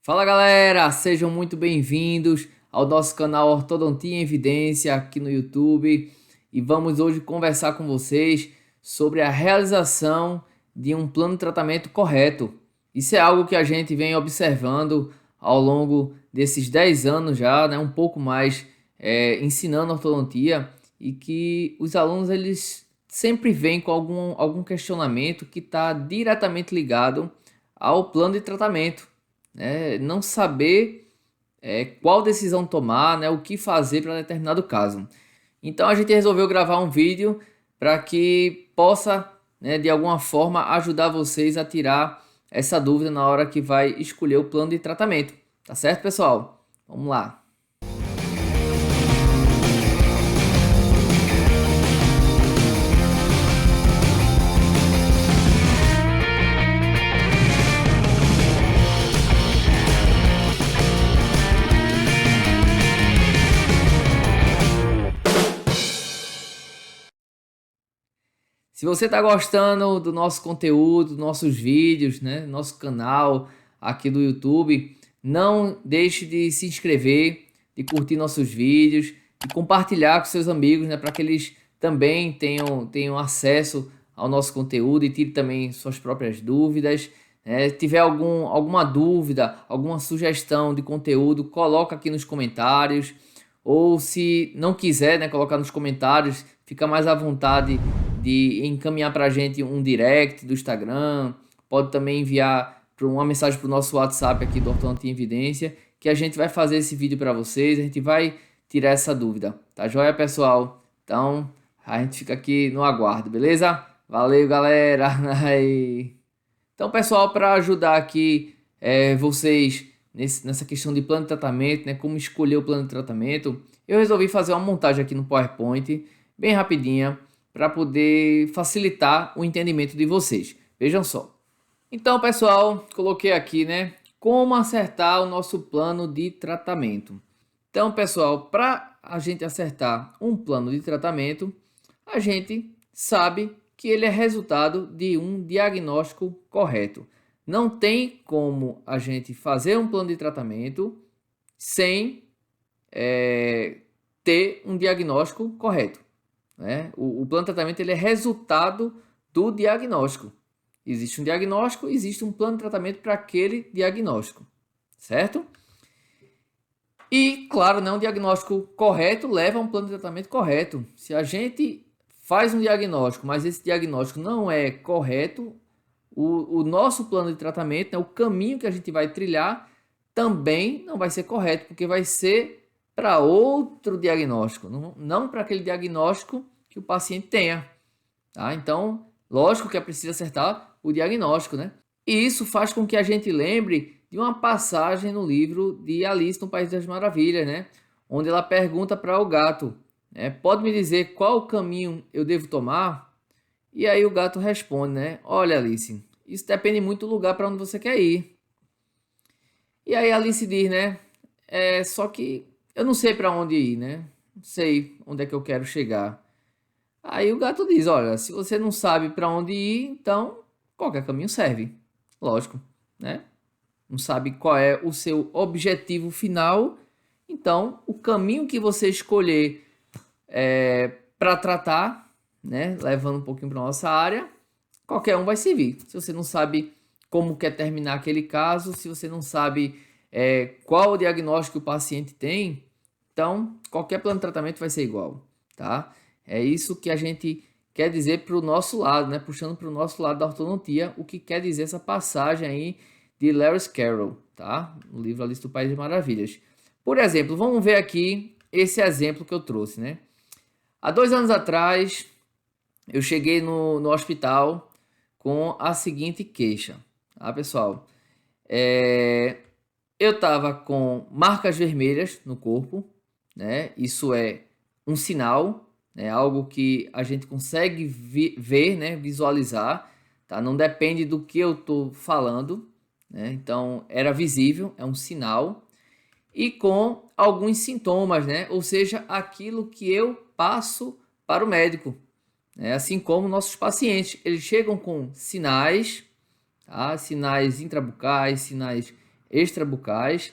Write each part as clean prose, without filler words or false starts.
Fala galera, sejam muito bem-vindos ao nosso canal Ortodontia em Evidência aqui no YouTube e vamos hoje conversar com vocês sobre a realização de um plano de tratamento correto. Isso é algo que a gente vem observando ao longo desses 10 anos já, né, um pouco mais ensinando ortodontia e que os alunos eles sempre vêm com algum questionamento que está diretamente ligado ao plano de tratamento, né? Não saber qual decisão tomar, né? O que fazer para determinado caso. Então a gente resolveu gravar um vídeo para que possa, né, de alguma forma ajudar vocês a tirar essa dúvida na hora que vai escolher o plano de tratamento. Tá certo, pessoal? Vamos lá. Se você está gostando do nosso conteúdo, dos nossos vídeos, né, nosso canal aqui do YouTube, não deixe de se inscrever, de curtir nossos vídeos, de compartilhar com seus amigos, né, para que eles também tenham acesso ao nosso conteúdo e tire também suas próprias dúvidas. Se tiver alguma dúvida, alguma sugestão de conteúdo, coloca aqui nos comentários. Ou se não quiser, né, colocar nos comentários, fica mais à vontade de encaminhar para a gente um direct do Instagram. Pode também enviar uma mensagem para o nosso WhatsApp aqui do Ortodontia em Evidência, que a gente vai fazer esse vídeo para vocês, a gente vai tirar essa dúvida. Tá joia, pessoal? Então, a gente fica aqui no aguardo, beleza? Valeu, galera! Então, pessoal, para ajudar aqui vocês nessa questão de plano de tratamento, né, como escolher o plano de tratamento, eu resolvi fazer uma montagem aqui no PowerPoint, bem rapidinha, para poder facilitar o entendimento de vocês. Vejam só. Então, pessoal, coloquei aqui, né, como acertar o nosso plano de tratamento. Então, pessoal, para a gente acertar um plano de tratamento, a gente sabe que ele é resultado de um diagnóstico correto. Não tem como a gente fazer um plano de tratamento sem ter um diagnóstico correto, né? O plano de tratamento ele é resultado do diagnóstico. Existe um diagnóstico, existe um plano de tratamento para aquele diagnóstico, certo? E, claro, né, um diagnóstico correto leva a um plano de tratamento correto. Se a gente faz um diagnóstico, mas esse diagnóstico não é correto, o nosso plano de tratamento, né, o caminho que a gente vai trilhar, também não vai ser correto, porque vai ser para outro diagnóstico, não para aquele diagnóstico que o paciente tenha. Tá? Então, lógico que é preciso acertar o diagnóstico, né? E isso faz com que a gente lembre de uma passagem no livro de Alice no País das Maravilhas, né? Onde ela pergunta para o gato, né? Pode me dizer qual caminho eu devo tomar? E aí o gato responde, né? Olha, Alice, isso depende muito do lugar para onde você quer ir. E aí a Alice diz, né? Só que eu não sei para onde ir, né? Não sei onde é que eu quero chegar. Aí o gato diz, olha, se você não sabe para onde ir, então qualquer caminho serve. Lógico, né? Não sabe qual é o seu objetivo final, então o caminho que você escolher para tratar, né, levando um pouquinho para nossa área, qualquer um vai servir. Se você não sabe como quer terminar aquele caso, se você não sabe qual o diagnóstico que o paciente tem, então qualquer plano de tratamento vai ser igual, tá? É isso que a gente quer dizer para o nosso lado, né? Puxando para o nosso lado da ortodontia, o que quer dizer essa passagem aí de Lewis Carroll, tá? No livro Alice do País das Maravilhas. Por exemplo, vamos ver aqui esse exemplo que eu trouxe, né? Há 2 anos atrás, eu cheguei no hospital com a seguinte queixa, tá, pessoal? Eu estava com marcas vermelhas no corpo, né? Isso é um sinal, né? Algo que a gente consegue ver, né? Visualizar, tá? Não depende do que eu estou falando, né? Então, era visível, é um sinal. E com alguns sintomas, né? Ou seja, aquilo que eu passo para o médico, né? Assim como nossos pacientes, eles chegam com sinais, tá? Sinais intrabucais, sinais extrabucais,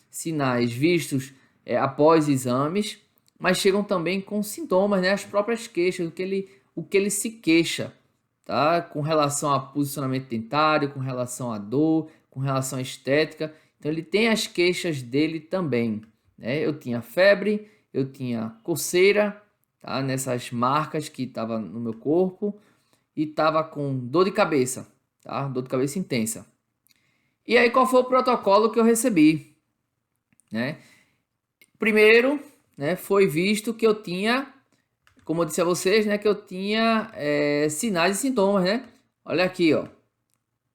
sinais vistos após exames, mas chegam também com sintomas, né? As próprias queixas, o que ele se queixa, tá? Com relação a posicionamento dentário, com relação à dor, com relação à estética. Então ele tem as queixas dele também, né? Eu tinha febre, eu tinha coceira, tá? Nessas marcas que estava no meu corpo e estava com dor de cabeça, tá? Dor de cabeça intensa. E aí qual foi o protocolo que eu recebi, né? Primeiro, né, foi visto que eu tinha, como eu disse a vocês, né, que eu tinha sinais e sintomas, né? Olha aqui, ó.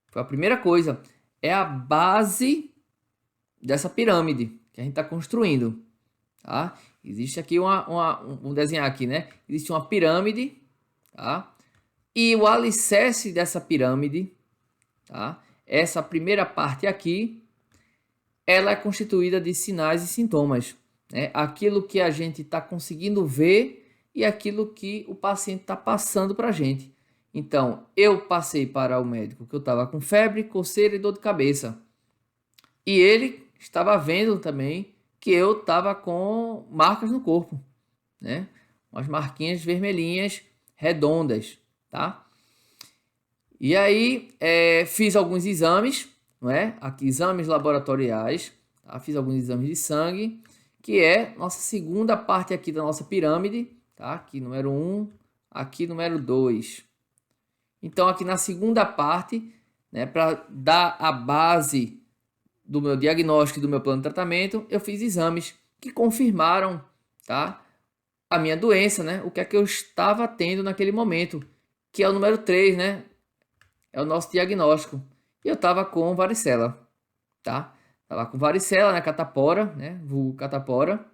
Foi a primeira coisa. É a base dessa pirâmide que a gente está construindo, tá? Existe aqui vamos desenhar aqui, né? Existe uma pirâmide, tá? E o alicerce dessa pirâmide, tá? Essa primeira parte aqui, ela é constituída de sinais e sintomas, né? Aquilo que a gente está conseguindo ver e aquilo que o paciente está passando para a gente. Então, eu passei para o médico que eu estava com febre, coceira e dor de cabeça. E ele estava vendo também que eu estava com marcas no corpo, né? Umas marquinhas vermelhinhas, redondas, tá? E aí, fiz alguns exames, não é? Aqui, exames laboratoriais, tá? Fiz alguns exames de sangue, que é nossa segunda parte aqui da nossa pirâmide, tá? Aqui número 1, aqui número 2. Então, aqui na segunda parte, né, para dar a base do meu diagnóstico e do meu plano de tratamento, eu fiz exames que confirmaram, tá, a minha doença, né? O que é que eu estava tendo naquele momento, que é o número 3, né? É o nosso diagnóstico. E eu estava com varicela, tá? Tava com varicela, né? Catapora, né? Vulgo catapora.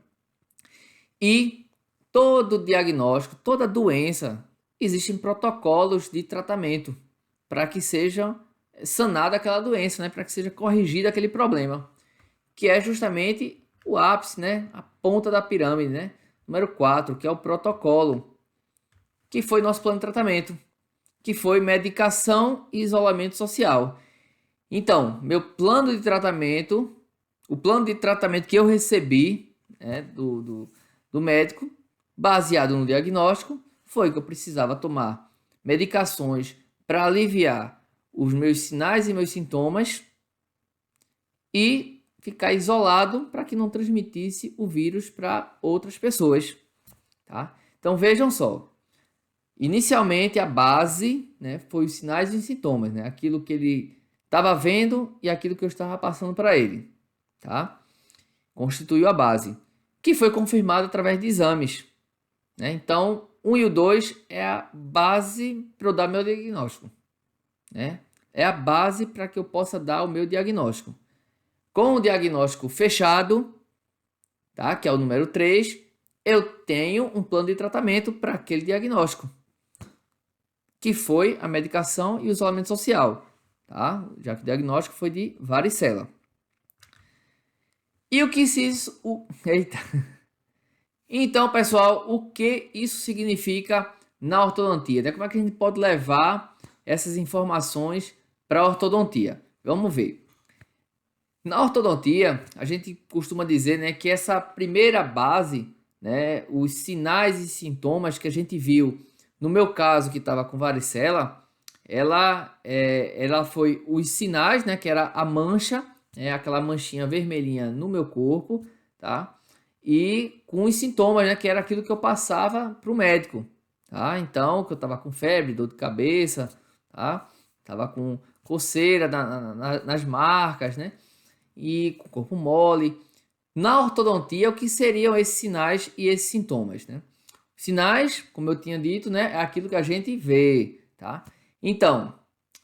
E todo diagnóstico, toda doença, existem protocolos de tratamento para que seja sanada aquela doença, né? Para que seja corrigido aquele problema, que é justamente o ápice, né? A ponta da pirâmide, né? Número 4, que é o protocolo, que foi nosso plano de tratamento, que foi medicação e isolamento social. Então, meu plano de tratamento, o plano de tratamento que eu recebi, né, do médico, baseado no diagnóstico, foi que eu precisava tomar medicações para aliviar os meus sinais e meus sintomas e ficar isolado para que não transmitisse o vírus para outras pessoas, tá? Então vejam só, inicialmente a base, né, foi os sinais e sintomas, né? Aquilo que ele estava vendo e aquilo que eu estava passando para ele, tá? Constituiu a base, que foi confirmado através de exames, né? Então, 1 e o 2 é a base para eu dar meu diagnóstico, né? É a base para que eu possa dar o meu diagnóstico. Com o diagnóstico fechado, tá? Que é o número 3, eu tenho um plano de tratamento para aquele diagnóstico, que foi a medicação e o isolamento social, tá? Já que o diagnóstico foi de varicela. E o que isso... Eita! Então, pessoal, o que isso significa na ortodontia, né? Como é que a gente pode levar essas informações para a ortodontia? Vamos ver. Na ortodontia, a gente costuma dizer, né, que essa primeira base, né, os sinais e sintomas que a gente viu, no meu caso que estava com varicela, ela foi os sinais, né, que era a mancha, né, aquela manchinha vermelhinha no meu corpo, tá? E com os sintomas, né, que era aquilo que eu passava para o médico, tá? Então, que eu estava com febre, dor de cabeça, tá? Tava com coceira nas marcas, né? E com corpo mole. Na ortodontia, o que seriam esses sinais e esses sintomas, né? Sinais, como eu tinha dito, né, é aquilo que a gente vê, tá? Então,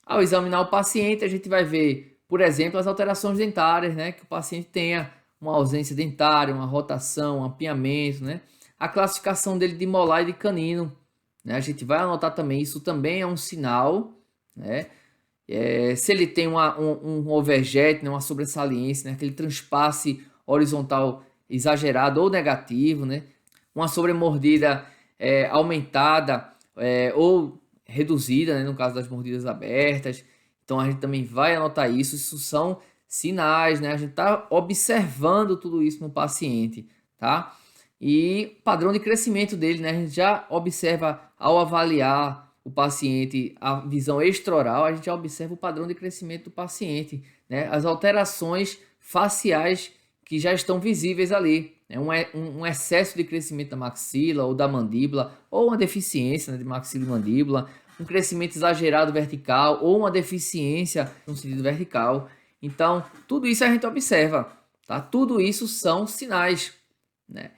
ao examinar o paciente, a gente vai ver, por exemplo, as alterações dentárias, né, que o paciente tenha uma ausência dentária, uma rotação, um apinhamento, né? A classificação dele de molar e de canino, né? A gente vai anotar também, isso também é um sinal, né? Se ele tem um overjet, né, uma sobressalência, né, aquele transpasse horizontal exagerado ou negativo, né, uma sobremordida aumentada ou reduzida, né, no caso das mordidas abertas. Então a gente também vai anotar isso. Isso são sinais, né? A gente está observando tudo isso no paciente, tá? E padrão de crescimento dele, né? A gente já observa ao avaliar o paciente, a visão extraoral, a gente já observa o padrão de crescimento do paciente, né? As alterações faciais que já estão visíveis ali, né? Um excesso de crescimento da maxila ou da mandíbula, ou uma deficiência, né, de maxila e mandíbula, um crescimento exagerado vertical ou uma deficiência no sentido vertical. Então, tudo isso a gente observa, tá? Tudo isso são sinais, né?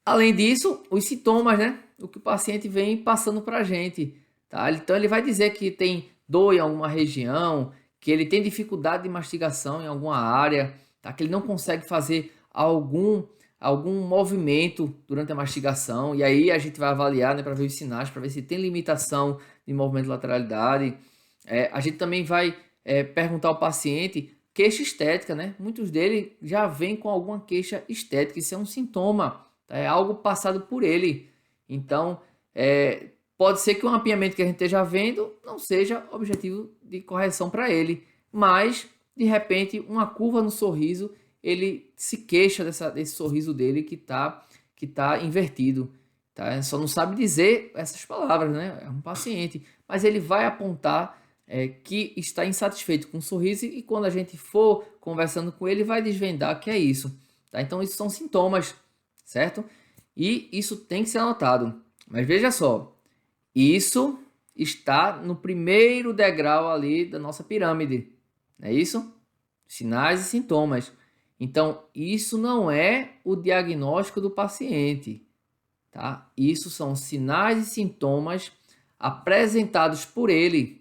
Além disso, os sintomas, né? O que o paciente vem passando para a gente, tá? Então, ele vai dizer que tem dor em alguma região, que ele tem dificuldade de mastigação em alguma área, tá? Que ele não consegue fazer algum movimento durante a mastigação, e aí a gente vai avaliar, né, para ver os sinais, para ver se tem limitação de movimento de lateralidade. A gente também vai perguntar ao paciente queixa estética, né? Muitos deles já vêm com alguma queixa estética, isso é um sintoma, tá? É algo passado por ele. Então, pode ser que o mapeamento que a gente esteja vendo não seja objetivo de correção para ele, mas, de repente, uma curva no sorriso, ele se queixa desse sorriso dele que tá invertido, tá? Só não sabe dizer essas palavras, né? É um paciente, mas ele vai apontar que está insatisfeito com o sorriso, e quando a gente for conversando com ele, vai desvendar que é isso, tá? Então, isso são sintomas, certo? E isso tem que ser anotado. Mas veja só, isso está no primeiro degrau ali da nossa pirâmide, não é isso? Sinais e sintomas. Então, isso não é o diagnóstico do paciente, tá? Isso são sinais e sintomas apresentados por ele,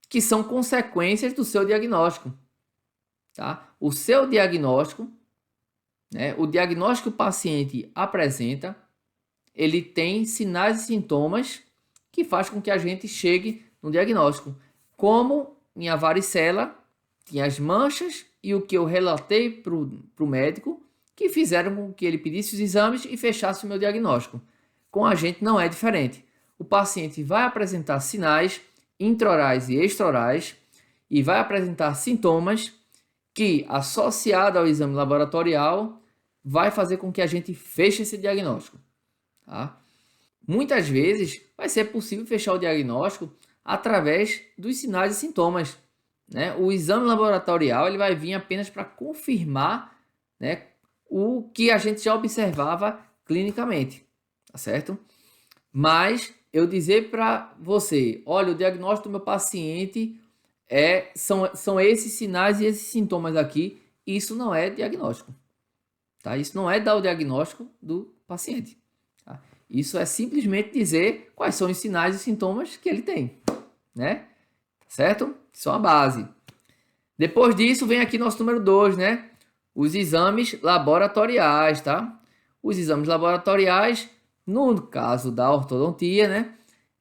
que são consequências do seu diagnóstico, tá? O seu diagnóstico, né? O diagnóstico que o paciente apresenta, ele tem sinais e sintomas que faz com que a gente chegue no diagnóstico. Como minha varicela tinha as manchas e o que eu relatei para o médico, que fizeram com que ele pedisse os exames e fechasse o meu diagnóstico. Com a gente não é diferente. O paciente vai apresentar sinais intraorais e extraorais e vai apresentar sintomas que, associado ao exame laboratorial, vai fazer com que a gente feche esse diagnóstico, tá? Muitas vezes vai ser possível fechar o diagnóstico através dos sinais e sintomas, né? O exame laboratorial ele vai vir apenas para confirmar, né, o que a gente já observava clinicamente, tá certo? Mas eu dizer para você, olha, o diagnóstico do meu paciente são esses sinais e esses sintomas aqui, isso não é diagnóstico, tá? Isso não é dar o diagnóstico do paciente, tá? Isso é simplesmente dizer quais são os sinais e sintomas que ele tem, né? Certo? Isso é uma base. Depois disso, vem aqui nosso número 2, né? Os exames laboratoriais, tá? Os exames laboratoriais, no caso da ortodontia, né?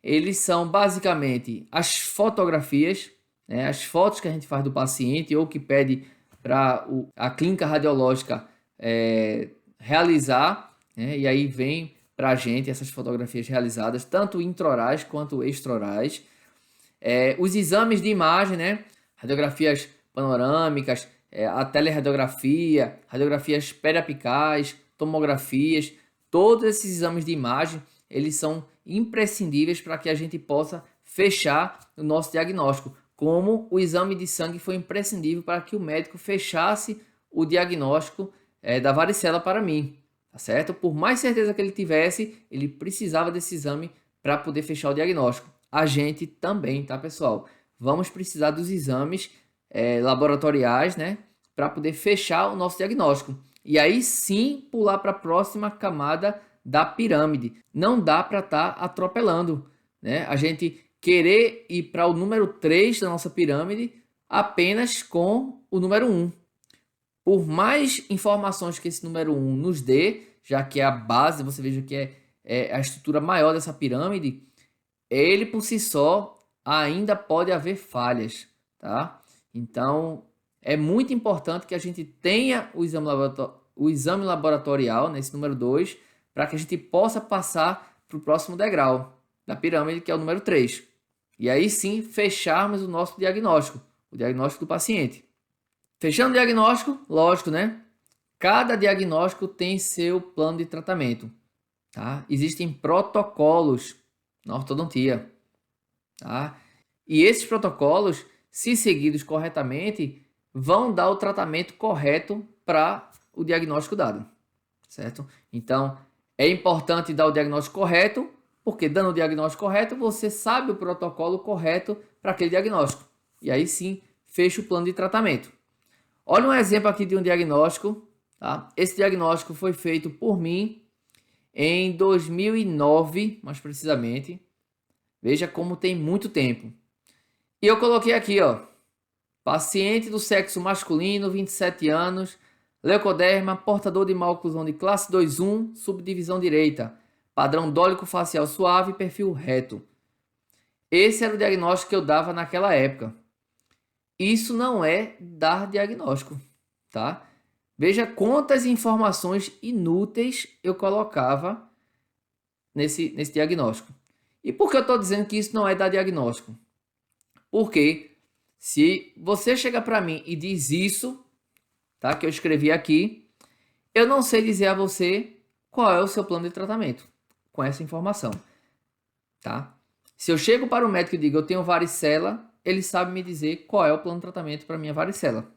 Eles são basicamente as fotografias, né? As fotos que a gente faz do paciente ou que pede para a clínica radiológica realizar, né? E aí vem para a gente essas fotografias realizadas, tanto intraorais quanto extraorais. Os exames de imagem, né? Radiografias panorâmicas, a teleradiografia, radiografias periapicais, tomografias, todos esses exames de imagem, eles são imprescindíveis para que a gente possa fechar o nosso diagnóstico, como o exame de sangue foi imprescindível para que o médico fechasse o diagnóstico da varicela para mim, tá certo? Por mais certeza que ele tivesse, ele precisava desse exame para poder fechar o diagnóstico. A gente também, tá, pessoal? Vamos precisar dos exames laboratoriais, né, para poder fechar o nosso diagnóstico. E aí sim pular para a próxima camada da pirâmide. Não dá para estar atropelando, né? A gente querer ir para o número 3 da nossa pirâmide apenas com o número 1. Por mais informações que esse número 1 nos dê, já que é a base, você veja que é a estrutura maior dessa pirâmide, ele por si só ainda pode haver falhas, tá? Então, é muito importante que a gente tenha o exame laboratorial, nesse número 2, para que a gente possa passar para o próximo degrau da pirâmide, que é o número 3. E aí sim, fecharmos o nosso diagnóstico, o diagnóstico do paciente. Fechando o diagnóstico, lógico, né? Cada diagnóstico tem seu plano de tratamento, tá? Existem protocolos na ortodontia, tá? E esses protocolos, se seguidos corretamente, vão dar o tratamento correto para o diagnóstico dado, certo? Então, é importante dar o diagnóstico correto, porque dando o diagnóstico correto, você sabe o protocolo correto para aquele diagnóstico. E aí sim, fecha o plano de tratamento. Olha um exemplo aqui de um diagnóstico, tá? Esse diagnóstico foi feito por mim em 2009, mais precisamente. Veja como tem muito tempo. E eu coloquei aqui, ó, paciente do sexo masculino, 27 anos, leucoderma, portador de má oclusão de classe 2-1, subdivisão direita, padrão dólico facial suave, perfil reto. Esse era o diagnóstico que eu dava naquela época. Isso não é dar diagnóstico, tá? Veja quantas informações inúteis eu colocava nesse diagnóstico. E por que eu estou dizendo que isso não é dar diagnóstico? Porque se você chega para mim e diz isso, tá? Que eu escrevi aqui, eu não sei dizer a você qual é o seu plano de tratamento com essa informação, tá? Se eu chego para o médico e digo eu tenho varicela, ele sabe me dizer qual é o plano de tratamento para minha varicela,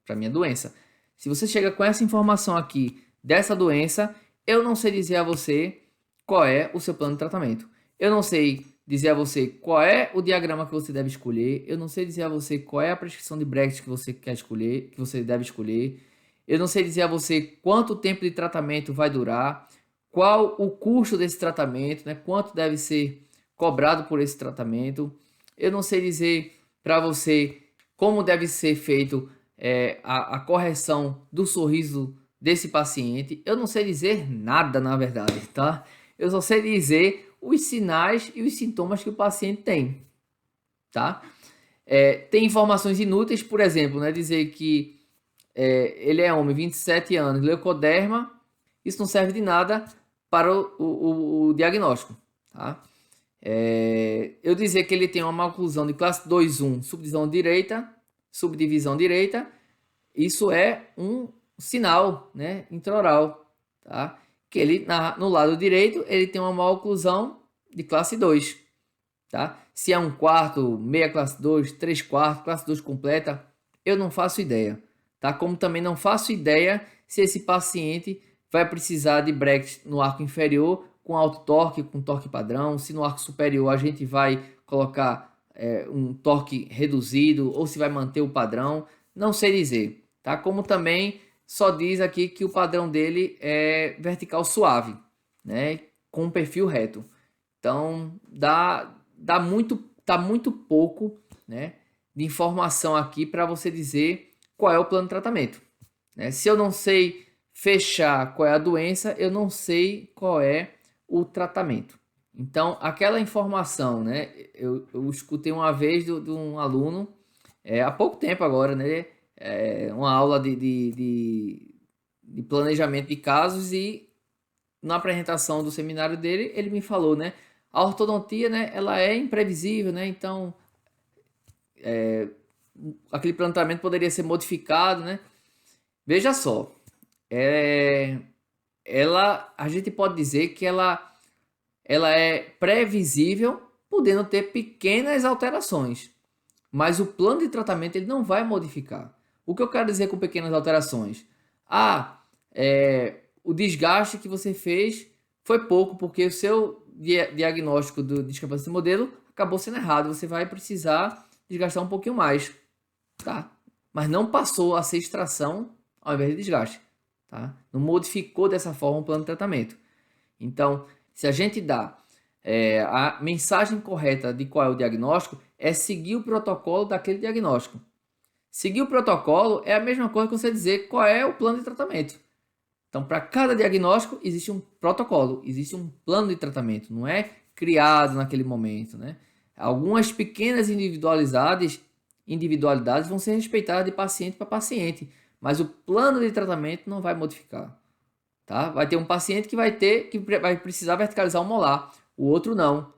para minha doença. Se você chega com essa informação aqui dessa doença, eu não sei dizer a você qual é o seu plano de tratamento. Eu não sei dizer a você qual é o diagrama que você deve escolher. Eu não sei dizer a você qual é a prescrição de Brexit que você quer escolher, que você deve escolher. Eu não sei dizer a você quanto tempo de tratamento vai durar, qual o custo desse tratamento, né? Quanto deve ser cobrado por esse tratamento. Eu não sei dizer para você como deve ser feito a correção do sorriso desse paciente. Eu não sei dizer nada, na verdade, tá? Eu só sei dizer os sinais e os sintomas que o paciente tem, tá? Tem informações inúteis, por exemplo, né? Dizer que ele é homem, 27 anos, leucoderma, isso não serve de nada para o diagnóstico, tá? Eu dizer que ele tem uma maloclusão de classe 2-1, subdivisão direita, isso é um sinal, né, intraoral, tá? Que ele no lado direito ele tem uma maloclusão de classe 2, tá? Se é 1/4, meia classe 2, 3/4, classe 2 completa, eu não faço ideia, tá? Como também não faço ideia se esse paciente vai precisar de Brexit no arco inferior com alto torque, com torque padrão, se no arco superior a gente vai colocar um torque reduzido ou se vai manter o padrão, não sei dizer, tá? Como também só diz aqui que o padrão dele é vertical suave, né? Com perfil reto. Então dá muito pouco, né, de informação aqui para você dizer qual é o plano de tratamento, né? Se eu não sei fechar qual é a doença, eu não sei qual é o tratamento. Então, aquela informação, né? Eu escutei uma vez de um aluno, há pouco tempo agora, né? Uma aula de planejamento de casos e na apresentação do seminário dele, ele me falou, né? A ortodontia, né? Ela é imprevisível, né? Então, aquele planejamento poderia ser modificado, né? Veja só, a gente pode dizer que ela é previsível, podendo ter pequenas alterações, mas o plano de tratamento ele não vai modificar. O que eu quero dizer com pequenas alterações? O desgaste que você fez foi pouco, porque o seu diagnóstico de discrepância de modelo acabou sendo errado. Você vai precisar desgastar um pouquinho mais, tá? Mas não passou a ser extração ao invés de desgaste, tá? Não modificou dessa forma o plano de tratamento. Então, se a gente dá a mensagem correta de qual é o diagnóstico, é seguir o protocolo daquele diagnóstico. Seguir o protocolo é a mesma coisa que você dizer qual é o plano de tratamento. Então, para cada diagnóstico, existe um protocolo, existe um plano de tratamento, não é criado naquele momento, né? Algumas pequenas individualidades vão ser respeitadas de paciente para paciente, mas o plano de tratamento não vai modificar, tá? Vai ter um paciente que vai precisar verticalizar um molar, o outro não,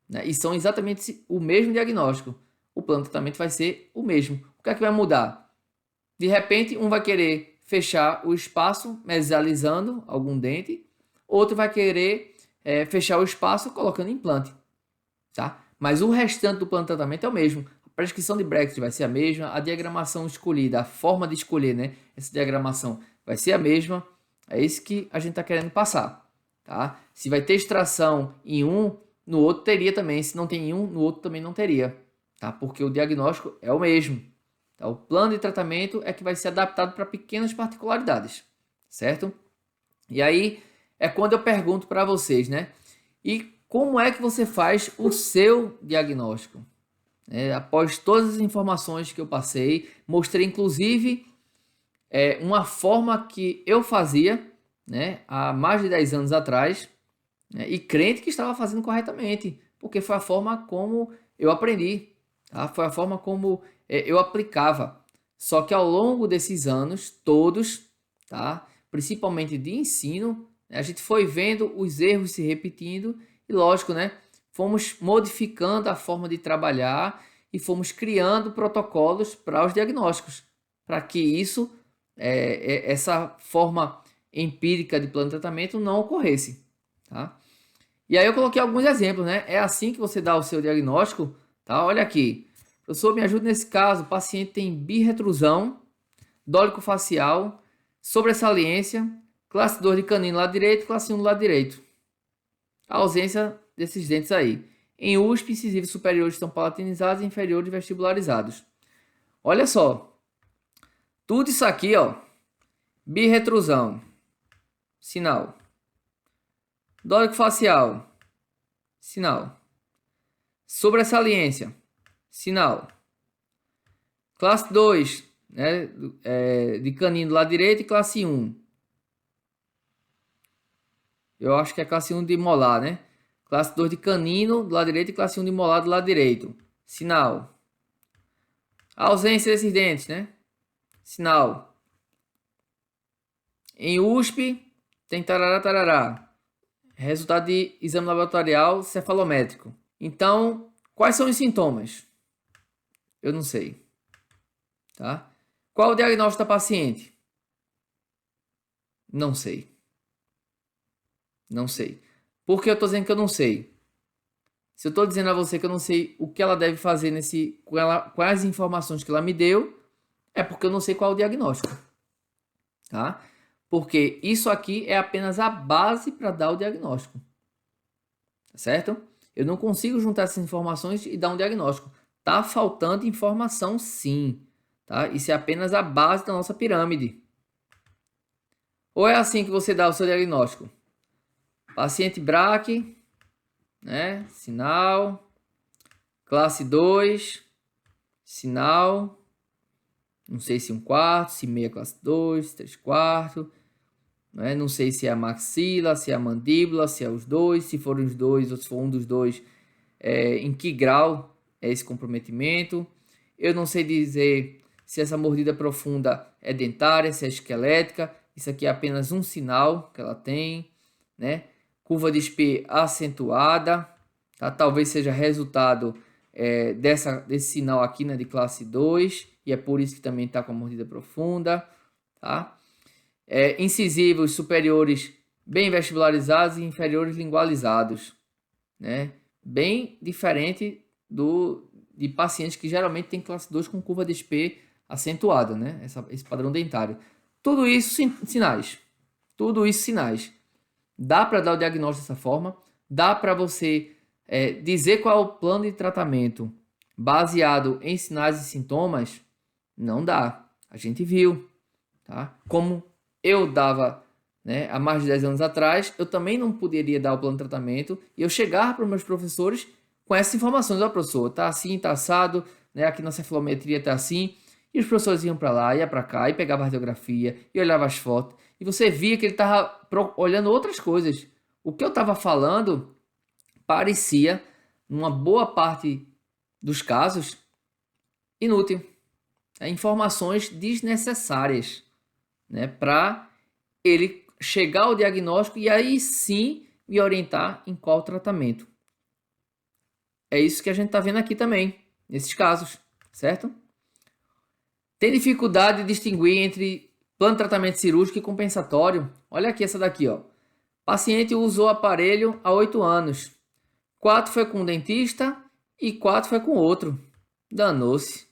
né? E são exatamente o mesmo diagnóstico. O plano de tratamento vai ser o mesmo. O que é que vai mudar? De repente, um vai querer fechar o espaço mesializando algum dente, outro vai querer fechar o espaço colocando implante, tá? Mas o restante do plano de tratamento é o mesmo. A prescrição de bracket vai ser a mesma, a diagramação escolhida, a forma de escolher, né? Essa diagramação vai ser a mesma. É isso que a gente está querendo passar, tá? Se vai ter extração em um, no outro teria também. Se não tem em um, no outro também não teria, tá? Porque o diagnóstico é o mesmo. Tá? O plano de tratamento é que vai ser adaptado para pequenas particularidades, certo? E aí é quando eu pergunto para vocês, né? E como é que você faz o seu diagnóstico? Após todas as informações que eu passei, mostrei inclusive uma forma que eu fazia, né, há mais de 10 anos atrás, né, e crente que estava fazendo corretamente, porque foi a forma como eu aprendi, tá? Foi a forma como eu aplicava. Só que ao longo desses anos todos, tá, principalmente de ensino, né, a gente foi vendo os erros se repetindo e, lógico, né, fomos modificando a forma de trabalhar e fomos criando protocolos para os diagnósticos, para que isso, essa forma empírica de plano de tratamento não ocorresse, tá? E aí eu coloquei alguns exemplos, né? É assim que você dá o seu diagnóstico, tá? Olha aqui. Professor, me ajuda nesse caso. O paciente tem birretrusão, dólico facial, sobressalência, classe 2 de canino do lado direito, classe 1 do lado direito. A ausência desses dentes aí. Em USP, incisivos superiores estão palatinizados e inferiores vestibularizados. Olha só. Tudo isso aqui, ó. Birretrusão. Sinal. Dólico facial. Sinal. Sobressalência. Sinal. Classe 2, né, de canino do lado direito e classe 1. Eu acho que é classe 1 de molar, né? Classe 2 de canino do lado direito e classe 1 de molar do lado direito. Sinal. A ausência desses dentes, né? Sinal. Em USP, tem tarará, tarará. Resultado de exame laboratorial cefalométrico. Então, quais são os sintomas? Eu não sei. Tá? Qual o diagnóstico da paciente? Não sei. Não sei. Por que eu estou dizendo que eu não sei? Se eu estou dizendo a você que eu não sei o que ela deve fazer com as informações que ela me deu, é porque eu não sei qual é o diagnóstico. Tá? Porque isso aqui é apenas a base para dar o diagnóstico. Tá certo? Eu não consigo juntar essas informações e dar um diagnóstico. Tá faltando informação, sim. Tá? Isso é apenas a base da nossa pirâmide. Ou é assim que você dá o seu diagnóstico? Paciente BRAC, né? Sinal. Classe 2, sinal. Não sei se 1/4, se meia classe 2, 3/4. Né? Não sei se é a maxila, se é a mandíbula, se é os dois. Se forem os dois ou se for um dos dois, em que grau é esse comprometimento. Eu não sei dizer se essa mordida profunda é dentária, se é esquelética. Isso aqui é apenas um sinal que ela tem, né? Curva de Spee acentuada, tá? Talvez seja resultado desse sinal aqui, né, de classe 2, e é por isso que também está com a mordida profunda, tá? Incisivos superiores bem vestibularizados e inferiores lingualizados, né? Bem diferente de pacientes que geralmente tem classe 2 com curva de Spee acentuada, né? Esse padrão dentário. Tudo isso sinais. Tudo isso sinais. Dá para dar o diagnóstico dessa forma. Dá para você dizer qual é o plano de tratamento baseado em sinais e sintomas? Não dá. A gente viu. Tá? Como eu dava, né, há mais de 10 anos atrás, eu também não poderia dar o plano de tratamento e eu chegava para os meus professores com essas informações. Ó, professor, tá assim, tá assado, né, aqui na cefalometria tá assim. E os professores iam para lá, ia para cá, e pegava a radiografia, e olhava as fotos. E você via que ele estava olhando outras coisas. O que eu estava falando parecia, numa boa parte dos casos, inútil. Informações desnecessárias, né, para ele chegar ao diagnóstico e aí sim me orientar em qual tratamento. É isso que a gente está vendo aqui também, nesses casos, certo? Tem dificuldade de distinguir entre plano de tratamento cirúrgico e compensatório? Olha aqui essa daqui, ó. Paciente usou aparelho há 8 anos. 4 foi com um dentista e 4 foi com outro. Danou-se.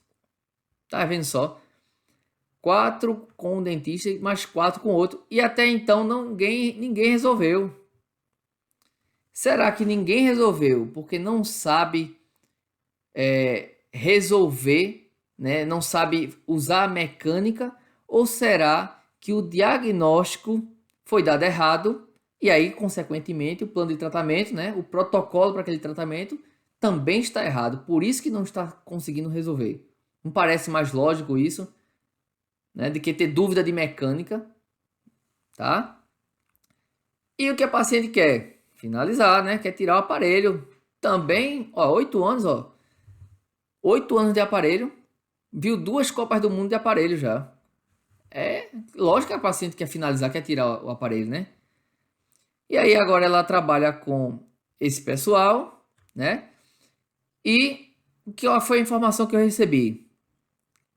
Tá vendo só? 4 com um dentista e mais 4 com outro. E até então ninguém resolveu. Será que ninguém resolveu porque não sabe resolver, né? Não sabe usar a mecânica? Ou será que o diagnóstico foi dado errado e aí, consequentemente, o plano de tratamento, né? O protocolo para aquele tratamento também está errado. Por isso que não está conseguindo resolver. Não parece mais lógico isso, né? De que ter dúvida de mecânica, tá? E o que a paciente quer? Finalizar, né? Quer tirar o aparelho. Também, ó, 8 anos, ó. 8 anos de aparelho. Viu 2 Copas do Mundo de aparelho já. É lógico que a paciente quer finalizar, quer tirar o aparelho, né? E aí agora ela trabalha com esse pessoal, né? E o que foi a informação que eu recebi?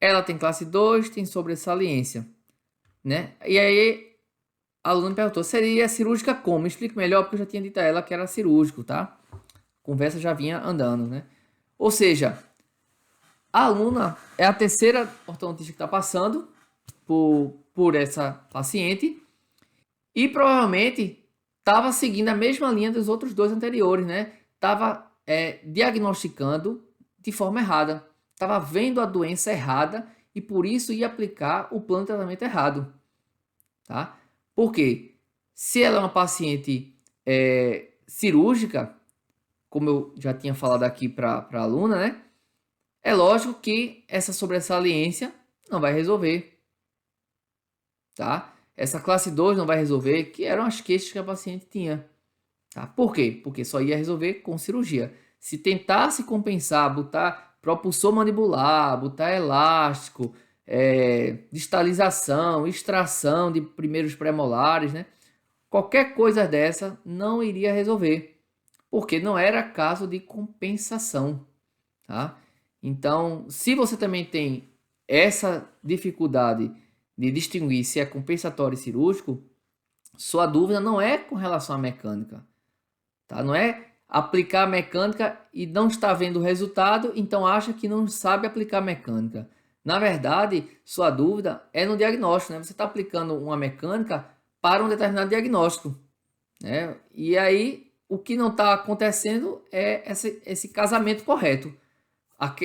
Ela tem classe 2, tem sobressalência, né? E aí a aluna me perguntou, seria cirúrgica como? Me explique melhor, porque eu já tinha dito a ela que era cirúrgico, tá? A conversa já vinha andando, né? Ou seja, a aluna é a terceira ortodontista que está passando por essa paciente e provavelmente estava seguindo a mesma linha dos outros 2 anteriores, né? Estava diagnosticando de forma errada, estava vendo a doença errada e por isso ia aplicar o plano de tratamento errado, tá? Por quê? Se ela é uma paciente cirúrgica, como eu já tinha falado aqui para a aluna, né? É lógico que essa sobressalência não vai resolver, tá? Essa classe 2 não vai resolver, que eram as queixas que a paciente tinha, tá? Por quê? Porque só ia resolver com cirurgia. Se tentasse compensar, botar propulsor mandibular, botar elástico, distalização, extração de primeiros premolares, né? Qualquer coisa dessa não iria resolver, porque não era caso de compensação, tá? Então, se você também tem essa dificuldade de distinguir se é compensatório e cirúrgico, sua dúvida não é com relação à mecânica, tá? Não é aplicar a mecânica e não está vendo o resultado, então acha que não sabe aplicar a mecânica. Na verdade, sua dúvida é no diagnóstico, né? Você está aplicando uma mecânica para um determinado diagnóstico, né? E aí, o que não está acontecendo é esse casamento correto.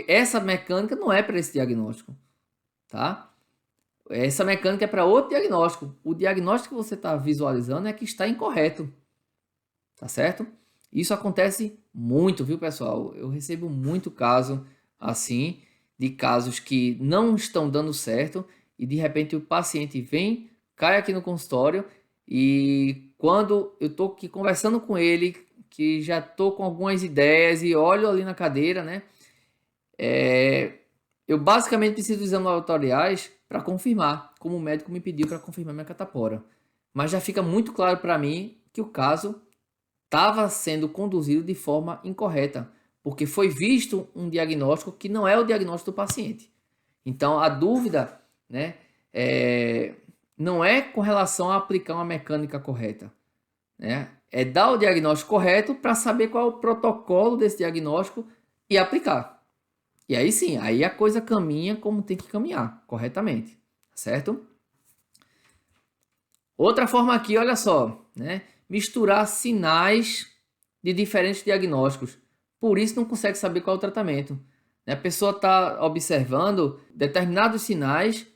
Essa mecânica não é para esse diagnóstico, tá? Essa mecânica é para outro diagnóstico. O diagnóstico que você está visualizando é que está incorreto, tá certo? Isso acontece muito, viu, pessoal? Eu recebo muito caso assim, de casos que não estão dando certo e de repente o paciente vem, cai aqui no consultório e quando eu tô aqui conversando com ele, que já tô com algumas ideias e olho ali na cadeira, né? Eu basicamente preciso de exames laboratoriais para confirmar, como o médico me pediu para confirmar minha catapora. Mas já fica muito claro para mim que o caso estava sendo conduzido de forma incorreta, porque foi visto um diagnóstico que não é o diagnóstico do paciente. Então a dúvida, né, não é com relação a aplicar uma mecânica correta, né? É dar o diagnóstico correto para saber qual é o protocolo desse diagnóstico e aplicar. E aí sim, aí a coisa caminha como tem que caminhar, corretamente, certo? Outra forma aqui, olha só, né? Misturar sinais de diferentes diagnósticos. Por isso não consegue saber qual é o tratamento. A pessoa está observando determinados sinais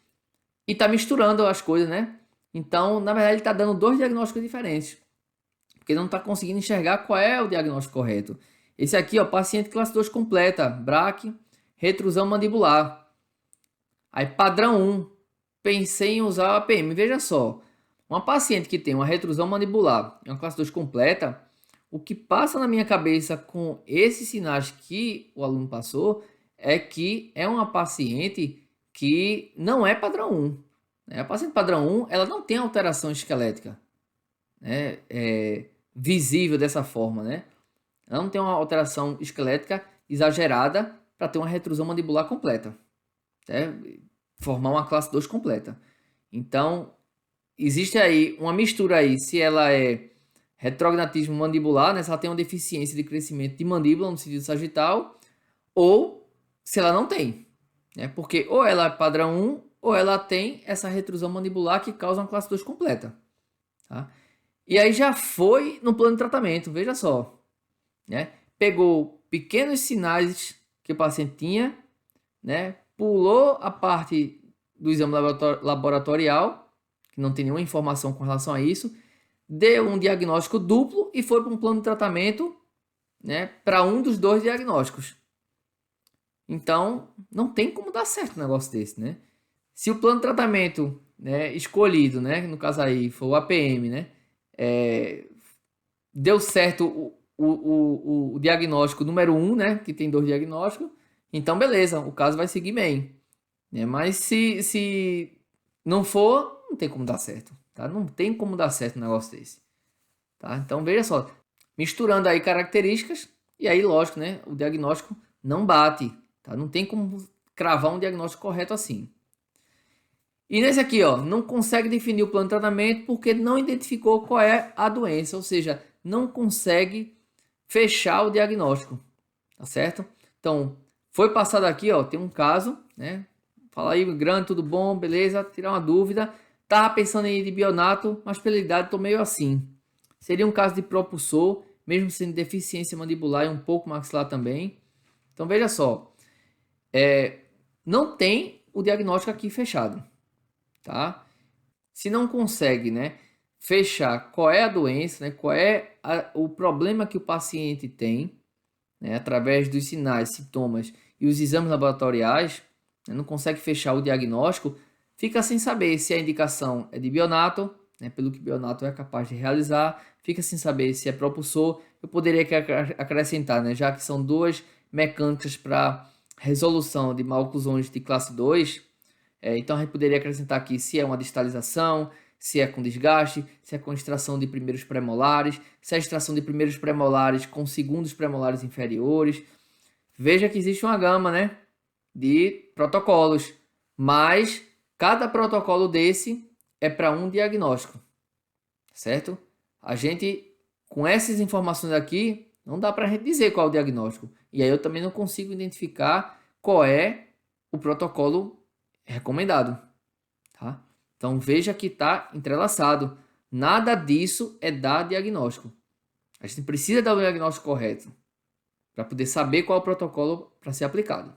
e está misturando as coisas, né? Então, na verdade, ele está dando 2 diagnósticos diferentes. Porque não está conseguindo enxergar qual é o diagnóstico correto. Esse aqui, ó, paciente classe 2 completa, braque, retrusão mandibular. Aí, padrão 1, pensei em usar o APM. Veja só, uma paciente que tem uma retrusão mandibular, uma classe 2 completa, o que passa na minha cabeça com esses sinais que o aluno passou é que é uma paciente que não é padrão 1. A paciente padrão 1, ela não tem alteração esquelética, né? Visível dessa forma, né? Ela não tem uma alteração esquelética exagerada para ter uma retrusão mandibular completa. formar uma classe 2 completa. Então, existe aí uma mistura aí, se ela é retrognatismo mandibular, né, se ela tem uma deficiência de crescimento de mandíbula no sentido sagital, ou se ela não tem, né? Porque ou ela é padrão 1, ou ela tem essa retrusão mandibular que causa uma classe 2 completa, tá? E aí já foi no plano de tratamento, veja só, né? Pegou pequenos sinais que o paciente tinha, né? Pulou a parte do exame laboratorial, que não tem nenhuma informação com relação a isso, deu um diagnóstico duplo e foi para um plano de tratamento, né, para um dos dois diagnósticos. Então, não tem como dar certo um negócio desse, né? Se o plano de tratamento, né, escolhido, né, no caso aí foi o APM, né, deu certo o diagnóstico número 1, né, que tem 2 diagnósticos, então beleza, o caso vai seguir bem, né? Mas se não for, não tem como dar certo, tá? Não tem como dar certo um negócio desse, tá? Então veja só, misturando aí características e aí lógico, né, o diagnóstico não bate, tá? Não tem como cravar um diagnóstico correto assim. E nesse aqui, ó, não consegue definir o plano de tratamento porque não identificou qual é a doença, ou seja, não consegue fechar o diagnóstico, tá certo? Então, foi passado aqui, ó, tem um caso, né? Fala aí, grande, tudo bom, beleza? Tirar uma dúvida. Tava pensando em ir de Bionato, mas pela idade tô meio assim. Seria um caso de propulsor, mesmo sendo deficiência mandibular e um pouco maxilar também. Então, veja só, não tem o diagnóstico aqui fechado, tá? Se não consegue, né, fechar qual é a doença, né, qual é o problema que o paciente tem, né, através dos sinais, sintomas e os exames laboratoriais, né, não consegue fechar o diagnóstico, fica sem saber se a indicação é de Bionato, né, pelo que Bionato é capaz de realizar, fica sem saber se é propulsor. Eu poderia acrescentar, né, já que são duas mecânicas para resolução de maloclusões de classe 2, então a gente poderia acrescentar aqui se é uma distalização, se é com desgaste, se é com extração de primeiros premolares, se é extração de primeiros premolares com segundos premolares inferiores. Veja que existe uma gama, né, de protocolos, mas cada protocolo desse é para um diagnóstico, certo? A gente, com essas informações aqui, não dá para a gente dizer qual é o diagnóstico. E aí eu também não consigo identificar qual é o protocolo recomendado, tá? Então veja que está entrelaçado. Nada disso é dar diagnóstico. A gente precisa dar o diagnóstico correto para poder saber qual é o protocolo para ser aplicado.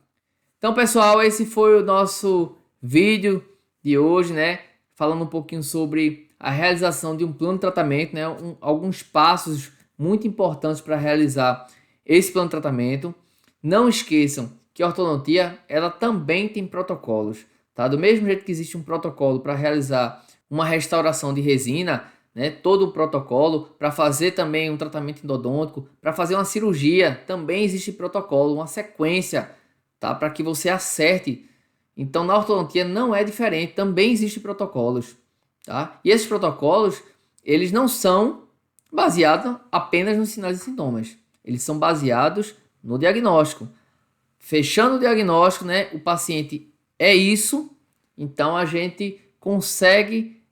Então, pessoal, esse foi o nosso vídeo de hoje, né? Falando um pouquinho sobre a realização de um plano de tratamento, né? Alguns passos muito importantes para realizar esse plano de tratamento. Não esqueçam que a ortodontia, ela também tem protocolos, tá? Do mesmo jeito que existe um protocolo para realizar uma restauração de resina, né? Todo o protocolo para fazer também um tratamento endodôntico, para fazer uma cirurgia, também existe protocolo, uma sequência, tá? Para que você acerte. Então, na ortodontia não é diferente, também existem protocolos, tá? E esses protocolos, eles não são baseados apenas nos sinais e sintomas. Eles são baseados no diagnóstico. Fechando o diagnóstico, né, o paciente é isso, então a gente consegue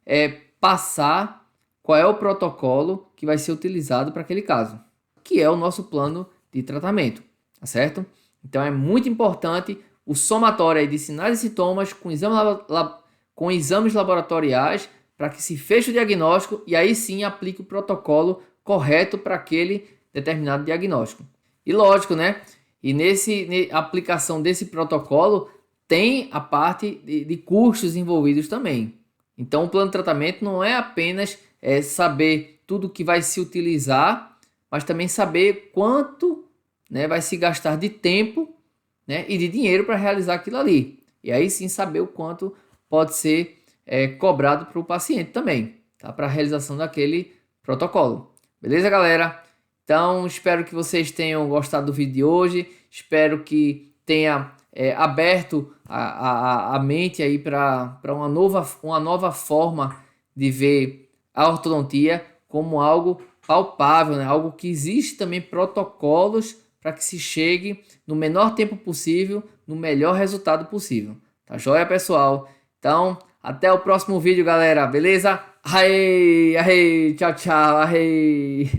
passar qual é o protocolo que vai ser utilizado para aquele caso, que é o nosso plano de tratamento, tá certo? Então é muito importante o somatório aí de sinais e sintomas com exames laboratoriais para que se feche o diagnóstico e aí sim aplique o protocolo correto para aquele determinado diagnóstico. E lógico, né? E nessa aplicação desse protocolo tem a parte de custos envolvidos também. Então o plano de tratamento não é apenas saber tudo que vai se utilizar, mas também saber quanto, né, vai se gastar de tempo, né, e de dinheiro para realizar aquilo ali. E aí sim saber o quanto pode ser cobrado para o paciente também, tá? Para a realização daquele protocolo. Beleza, galera? Então, espero que vocês tenham gostado do vídeo de hoje. Espero que tenha aberto a mente aí para uma nova forma de ver a ortodontia como algo palpável, né? Algo que existe também protocolos para que se chegue no menor tempo possível, no melhor resultado possível. Tá joia, pessoal? Então, até o próximo vídeo, galera. Beleza? Aí, tchau, tchau. Aí.